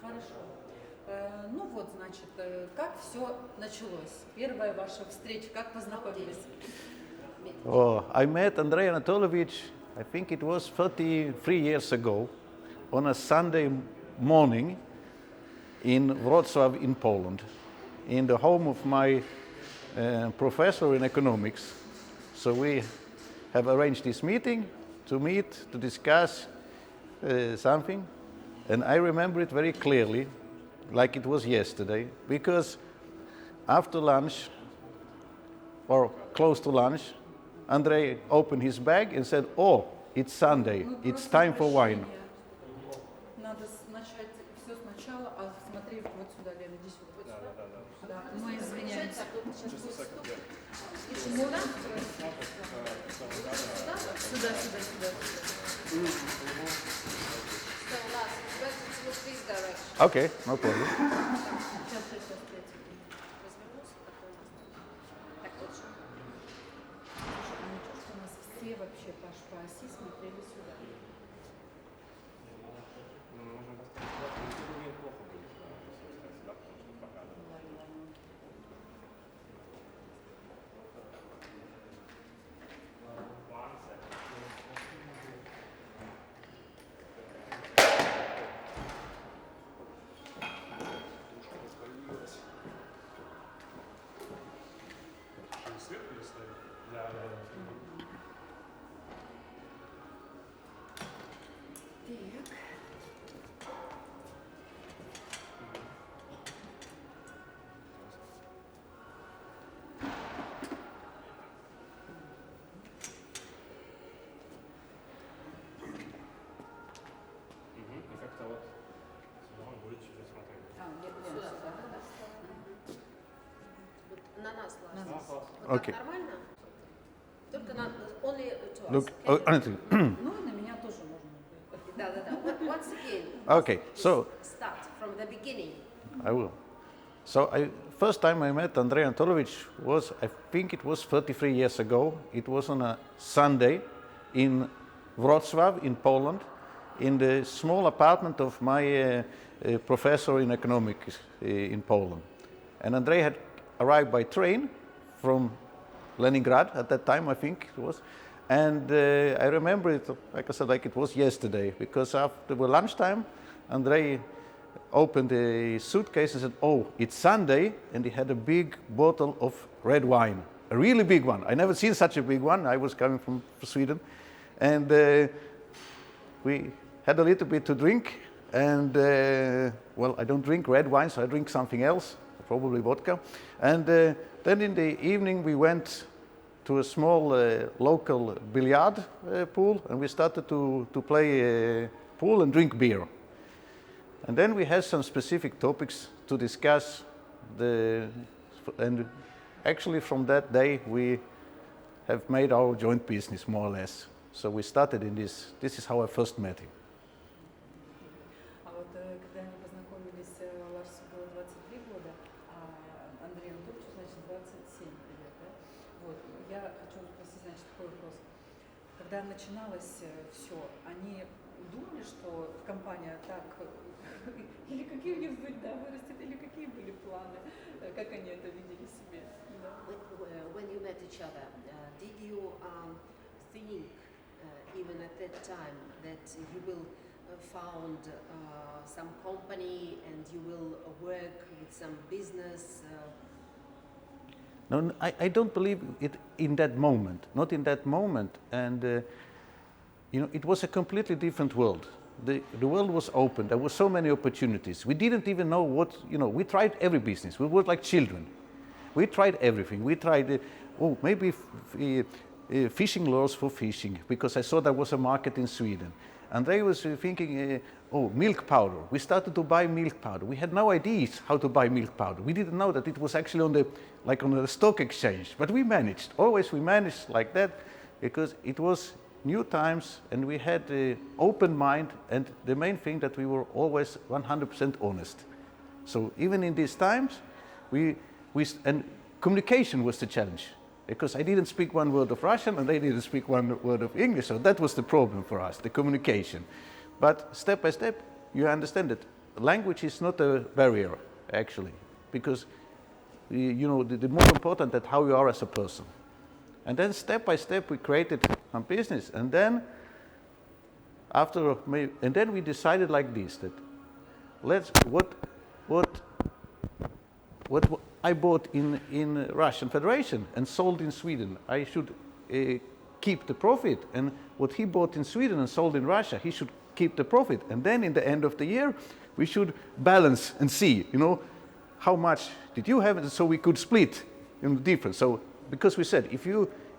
Хорошо. Ну вот, значит, как все началось? Первая ваша встреча, как познакомились? Oh, I met Andrei Anatolovich, I think it was 33 years ago, on a Sunday morning in Wrocław in Poland, in the home of my professor in economics. So we have arranged this meeting to meet, to discuss something, and I remember it very clearly, like it was yesterday, because after lunch, or close to lunch, Andrei opened his bag and said, "Oh, it's Sunday, it's time for wine." Надо начать все сначала, а смотри вот сюда, Лена, иди сюда, вот сюда. Да, мы извиняемся. Сюда, сюда, сюда. Okay, no problem. Сейчас. У нас все вообще по оси смотрели сюда. Okay. Нормально? Только only to us. Look, Ну, на меня тоже можно. Да. Once again. Okay, so Start from the beginning. I will. So first time I met Andrei Anatolovich was, I think it was 33 years ago. It was on a Sunday in Wrocław in Poland, in the small apartment of my professor in economics in Poland. And Andrei had arrived by train from Leningrad at that time, I think it was. And I remember it, like I said, like it was yesterday, because after lunchtime, Andrei opened a suitcase and said, "Oh, it's Sunday," and he had a big bottle of red wine, a really big one. I never seen such a big one. I was coming from Sweden, and we had a little bit to drink. And well, I don't drink red wine, so I drink something else, probably vodka. And then in the evening we went to a small local billiard pool, and we started to play pool and drink beer. And then we had some specific topics to discuss, and actually from that day we have made our joint business more or less. So we started in this is how I first met him. А вот когда они познакомились, Ларсу было 23 года, а Андрею Анатольевичу, значит, 27 лет, да? Вот, я хочу спросить, значит, такой вопрос. Когда начиналось все, они думали, что компания так, или какие у них судьба вырастет, или какие были планы, как они это видели себе? When you met each other, did you think even at that time that you will found some company and you will work with some business? No, I don't believe it in that moment, not in that moment. And you know, it was a completely different world. The world was open. There were so many opportunities. We didn't even know what, you know, we tried every business. We were like children. We tried everything. We tried, maybe fishing lures for fishing, because I saw there was a market in Sweden. And they was thinking, milk powder. We started to buy milk powder. We had no ideas how to buy milk powder. We didn't know that it was actually on the stock exchange. But we managed. Always we managed like that, because it was new times and we had an open mind, and the main thing that we were always 100% honest. So even in these times, and communication was the challenge, because I didn't speak one word of Russian and they didn't speak one word of English, so that was the problem for us, the communication. But step by step, you understand that, language is not a barrier, actually, because the more important that how you are as a person. And then step by step we created a business, and then we decided like this, that what I bought in Russian Federation and sold in Sweden, I should keep the profit, and what he bought in Sweden and sold in Russia, he should keep the profit. And then in the end of the year, we should balance and see, how much did you have, so we could split the difference. So because we said,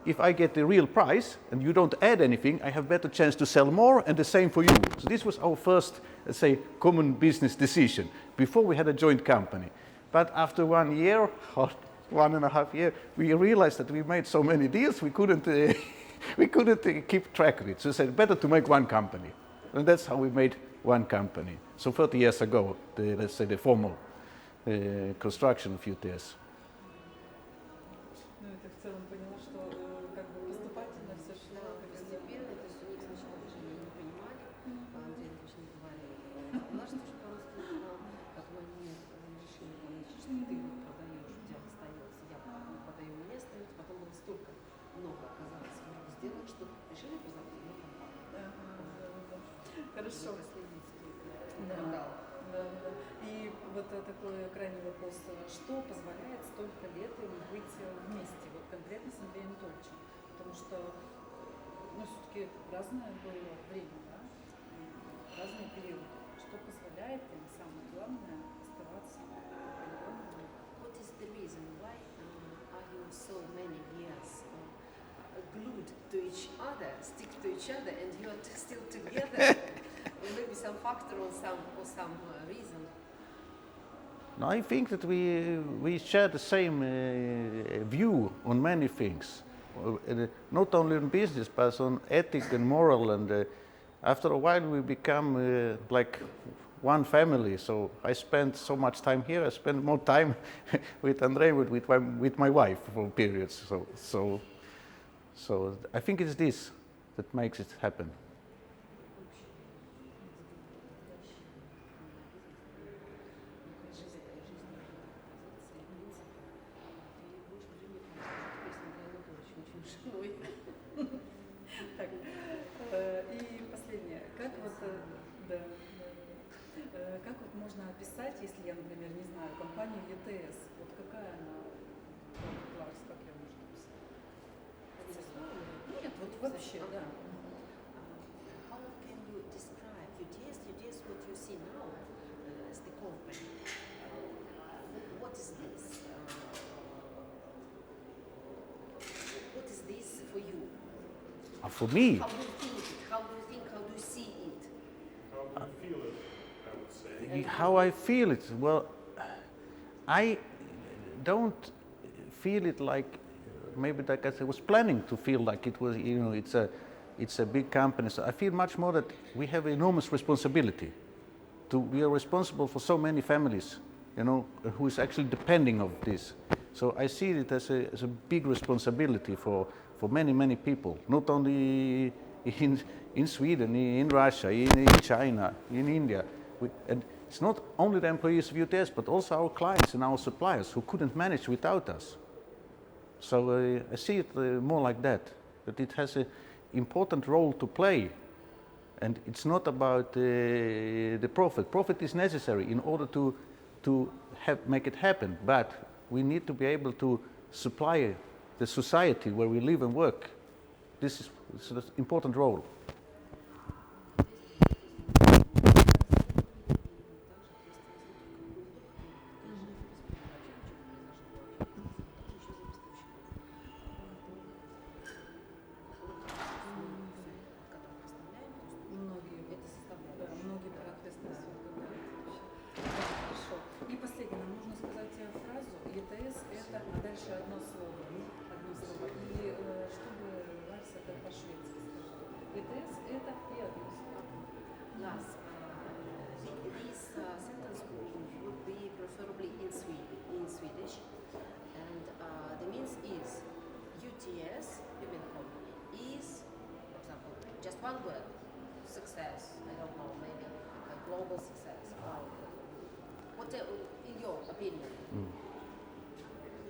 if I get the real price and you don't add anything, I have better chance to sell more, and the same for you. So this was our first, let's say, common business decision before we had a joint company. But after 1 year or 1.5 years, we realized that we made so many deals we couldn't keep track of it. So we said better to make one company, and that's how we made one company. So 30 years ago, let's say the formal construction of UTS. Ну, это в целом поняла, что как бы поступательно все шло. Да, постепенно, то есть у них сначала даже не понимали, Андрей точно не говорил. Ларс тоже по-русски не знал, потом они решили, что ты продаешь, у тебя остается, я продаю, у меня остается, потом было столько много оказалось сделок, что решили позвать одну компанию. Хорошо. Да. И вот такой крайний вопрос. Что позволяет столько лет им быть вместе, вот конкретно с Андреем Анатольевичем? Потому что, все-таки разное было время, да? Разные периоды. Что позволяет им, самое главное, оставаться определенными? What is the reason why are you so many years glued to each other, stick to each other, and you are still together? Or maybe some factor or some reason. No, I think that we share the same view on many things, not only on business, but on ethic and moral. And after a while, we become like one family. So I spend so much time here. I spend more time with Andrei, with my wife for periods. So I think it's this that makes it happen. Так, и последнее. Как вот можно описать, если я, например, не знаю, компанию ЕТС, вот какая она, Ларс, как ее можно описать? Нет, вот вообще, да. How can you describe UTS? UTS, what you see now as the company. What is this? What is this for you? For me, How do you think it? How do you think? How do you see it? How do you feel it, I would say? how I feel it, well, I don't feel it like maybe like I was planning to feel like it was, it's a big company. So I feel much more that we have enormous responsibility. We are responsible for so many families, who is actually depending on this. So I see it as a big responsibility for many, many people, not only in Sweden, in Russia, in China, in India. And it's not only the employees of UTS, but also our clients and our suppliers who couldn't manage without us. So I see it more like that it has an important role to play. And it's not about the profit. Profit is necessary in order to make it happen, but we need to be able to supply the society where we live and work. This is an important role. Многие про ответственность говорят. Хорошо. И последнее, нам нужно сказать фразу ЕТС это, а дальше одно слово. И чтобы Ларс это по-шведски сказал. ЕТС это и одно слово. Lars, this sentence would be preferably in Swedish, and the means is UTS, human company, is, for example, just one word, success. I don't know, maybe a global success or opinion?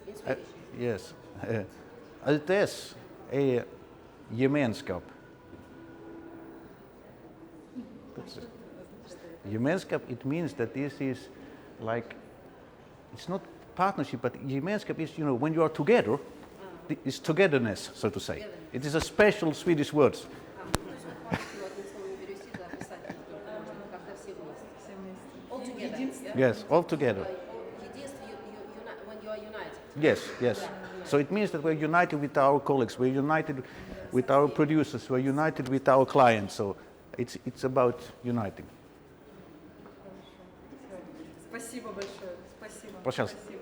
In Swedish. Yes. LTS är gemenskap. That's it. Gemenskap, it means that this is like, it's not partnership, but gemenskap is, when you are together, it's togetherness, so to say. It is a special Swedish word. То есть вот партию одним словом не перевести, да, описать это только можно, это когда все вместе. Все вместе. All together. Единство. Yeah? Yes, all together. Единство, when you are united. Yes, yes. So it means that we're united with our colleagues, we're united with our producers, we're united with our clients. So it's about uniting. Спасибо большое. Спасибо. Пожалуйста. Спасибо.